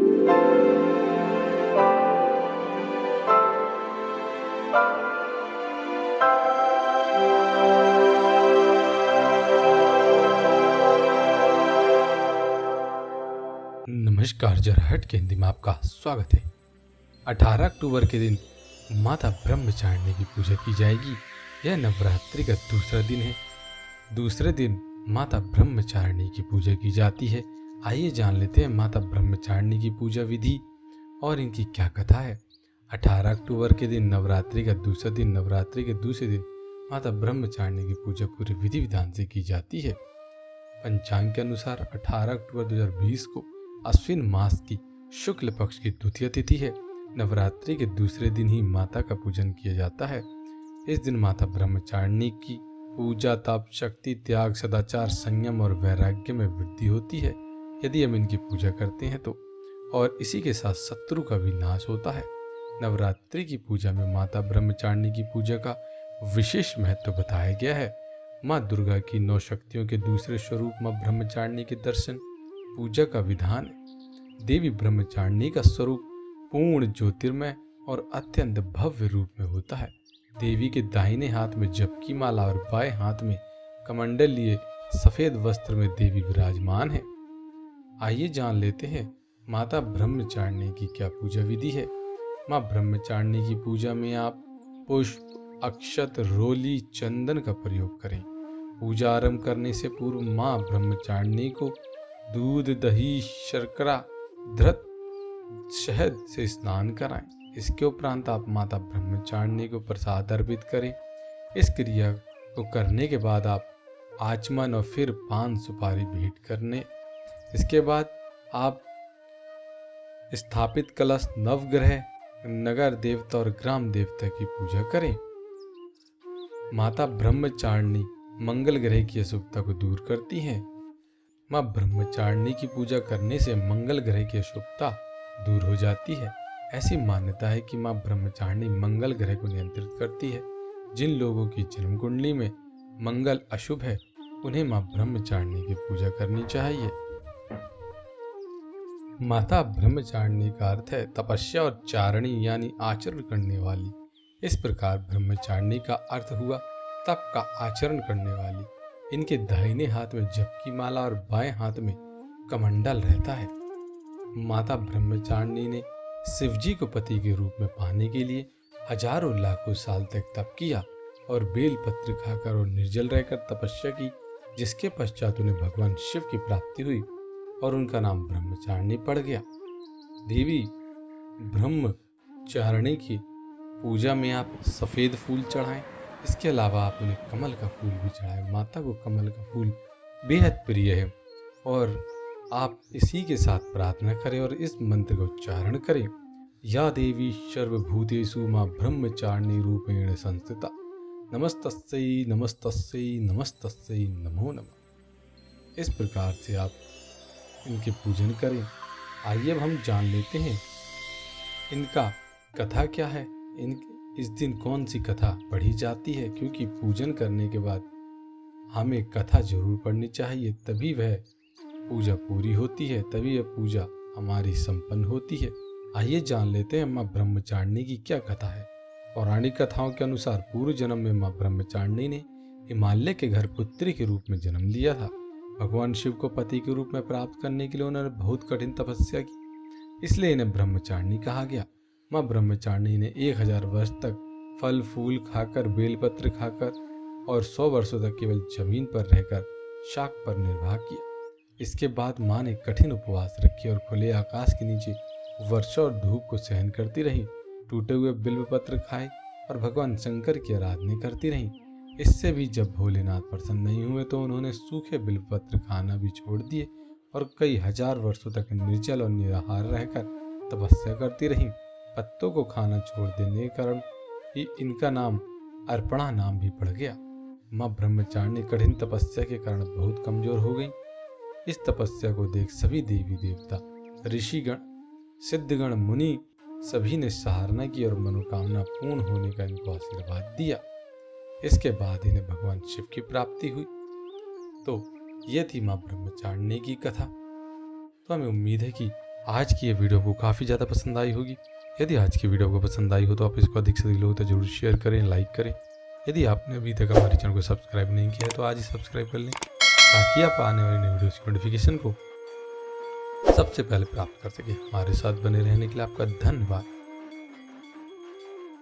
नमस्कार, जरहट के हिंदी में आपका स्वागत है। 18 अक्टूबर के दिन माता ब्रह्मचारिणी की पूजा की जाएगी। यह नवरात्रि का दूसरा दिन है। दूसरे दिन माता ब्रह्मचारिणी की पूजा की जाती है। आइए जान लेते हैं माता ब्रह्मचारिणी की पूजा विधि और इनकी क्या कथा है। 18 अक्टूबर के दिन नवरात्रि का दूसरा दिन, नवरात्रि के दूसरे दिन माता ब्रह्मचारिणी की पूजा पूरे विधि विधान से की जाती है। पंचांग के अनुसार 18 अक्टूबर 2020 को अश्विन मास की शुक्ल पक्ष की द्वितीय तिथि है। नवरात्रि के दूसरे दिन ही माता का पूजन किया जाता है। इस दिन माता ब्रह्मचारिणी की पूजा तप, शक्ति, त्याग, सदाचार, संयम और वैराग्य में वृद्धि होती है यदि हम इनकी पूजा करते हैं तो, और इसी के साथ शत्रु का भी नाश होता है। नवरात्रि की पूजा में माता ब्रह्मचारिणी की पूजा का विशेष महत्व बताया गया है। माँ दुर्गा की 9 शक्तियों के दूसरे स्वरूप माँ ब्रह्मचारिणी के दर्शन पूजा का विधान है। देवी ब्रह्मचारिणी का स्वरूप पूर्ण ज्योतिर्मय और अत्यंत भव्य रूप में होता है। देवी के दाहिने हाथ में जप की माला और बाएं हाथ में कमंडल लिए सफेद वस्त्र में देवी विराजमान है। आइए जान लेते हैं माता ब्रह्मचारिणी की क्या पूजा विधि है। माँ ब्रह्मचारिणी की पूजा में आप पुष्प, अक्षत, रोली, चंदन का प्रयोग करें। पूजा आरंभ करने से पूर्व माँ ब्रह्मचारिणी को दूध, दही, शर्करा, धृत, शहद से स्नान कराएं। इसके उपरांत आप माता ब्रह्मचारिणी को प्रसाद अर्पित करें। इस क्रिया को करने के बाद आप आचमन और फिर पान सुपारी भेंट करने। इसके बाद आप स्थापित कलश, नवग्रह, नगर देवता और ग्राम देवता की पूजा करें। माता ब्रह्मचारिणी मंगल ग्रह की अशुभता को दूर करती हैं। माँ ब्रह्मचारिणी की पूजा करने से मंगल ग्रह की अशुभता दूर हो जाती है। ऐसी मान्यता है कि माँ ब्रह्मचारिणी मंगल ग्रह को नियंत्रित करती है। जिन लोगों की जन्म कुंडली में मंगल अशुभ है उन्हें माँ ब्रह्मचारिणी की पूजा करनी चाहिए। माता ब्रह्मचारिणी का अर्थ है तपस्या और चारणी यानी आचरण करने वाली। इस प्रकार ब्रह्मचारिणी का अर्थ हुआ तप का आचरण करने वाली। इनके दाहिने हाथ में जप की माला और बाएं हाथ में कमंडल रहता है। माता ब्रह्मचारिणी ने शिवजी को पति के रूप में पाने के लिए हजारों लाखों साल तक तप किया और बेल पत्र खाकर और निर्जल रहकर तपस्या की, जिसके पश्चात उन्हें भगवान शिव की प्राप्ति हुई और उनका नाम ब्रह्मचारिणी पड़ गया। देवी ब्रह्मचारिणी की पूजा में आप सफेद फूल चढ़ाएं। इसके अलावा आप उन्हें कमल का फूल भी चढ़ाएं। माता को कमल का फूल बेहद प्रिय है और आप इसी के साथ प्रार्थना करें और इस मंत्र का उच्चारण करें। या देवी सर्वभूतेषु मां ब्रह्मचारिणी रूपेण संस्थिता, नमस्तस्यै नमस्तस्यै नमस्तस्यै नमो नमः। इस प्रकार से आप इनके पूजन करें। आइए अब हम जान लेते हैं इनका कथा क्या है। इस दिन कौन सी कथा पढ़ी जाती है, क्योंकि पूजन करने के बाद हमें कथा जरूर पढ़नी चाहिए, तभी वह पूजा पूरी होती है, तभी यह पूजा हमारी संपन्न होती है। आइए जान लेते हैं माँ ब्रह्मचारिणी की क्या कथा है। पौराणिक कथाओं के अनुसार पूर्व जन्म में माँ ब्रह्मचारिणी ने हिमालय के घर पुत्री के रूप में जन्म लिया था। भगवान शिव को पति के रूप में प्राप्त करने के लिए उन्होंने बहुत कठिन तपस्या की, इसलिए इन्हें ब्रह्मचारिणी कहा गया। माँ ब्रह्मचारिणी ने 1000 वर्ष तक फल फूल खाकर, बेलपत्र खाकर और 100 वर्षों तक केवल जमीन पर रहकर शाक पर निर्वाह किया। इसके बाद माँ ने कठिन उपवास रखे और खुले आकाश के नीचे वर्षा और धूप को सहन करती रही, टूटे हुए बिल्वपत्र खाए और भगवान शंकर की आराधना करती रही। इससे भी जब भोलेनाथ प्रसन्न नहीं हुए तो उन्होंने सूखे बिल्वपत्र खाना भी छोड़ दिए और कई हजार वर्षों तक निर्जल और निराहार रहकर तपस्या करती रही। पत्तों को खाना छोड़ देने के कारण ही इनका नाम अर्पणा नाम भी पड़ गया। माँ ब्रह्मचारिणी कठिन तपस्या के कारण बहुत कमजोर हो गई। इस तपस्या को देख सभी देवी देवता, ऋषिगण, सिद्धगण, मुनि सभी ने सराहना की और मनोकामना पूर्ण होने का इनको आशीर्वाद दिया। इसके बाद इन्हें भगवान शिव की प्राप्ति हुई। तो ये थी माँ ब्रह्मचारिणी की कथा। तो हमें उम्मीद है कि आज की ये वीडियो आपको काफ़ी ज़्यादा पसंद आई होगी। यदि आज की वीडियो आपको पसंद आई हो तो आप इसको अधिक से अधिक लोगों तक जरूर शेयर करें, लाइक करें। यदि आपने अभी तक हमारे चैनल को सब्सक्राइब नहीं किया है तो आज ही सब्सक्राइब कर लें, ताकि आप आने वाली नई वीडियोस की नोटिफिकेशन को सबसे पहले प्राप्त कर सकें। हमारे साथ बने रहने के लिए आपका धन्यवाद।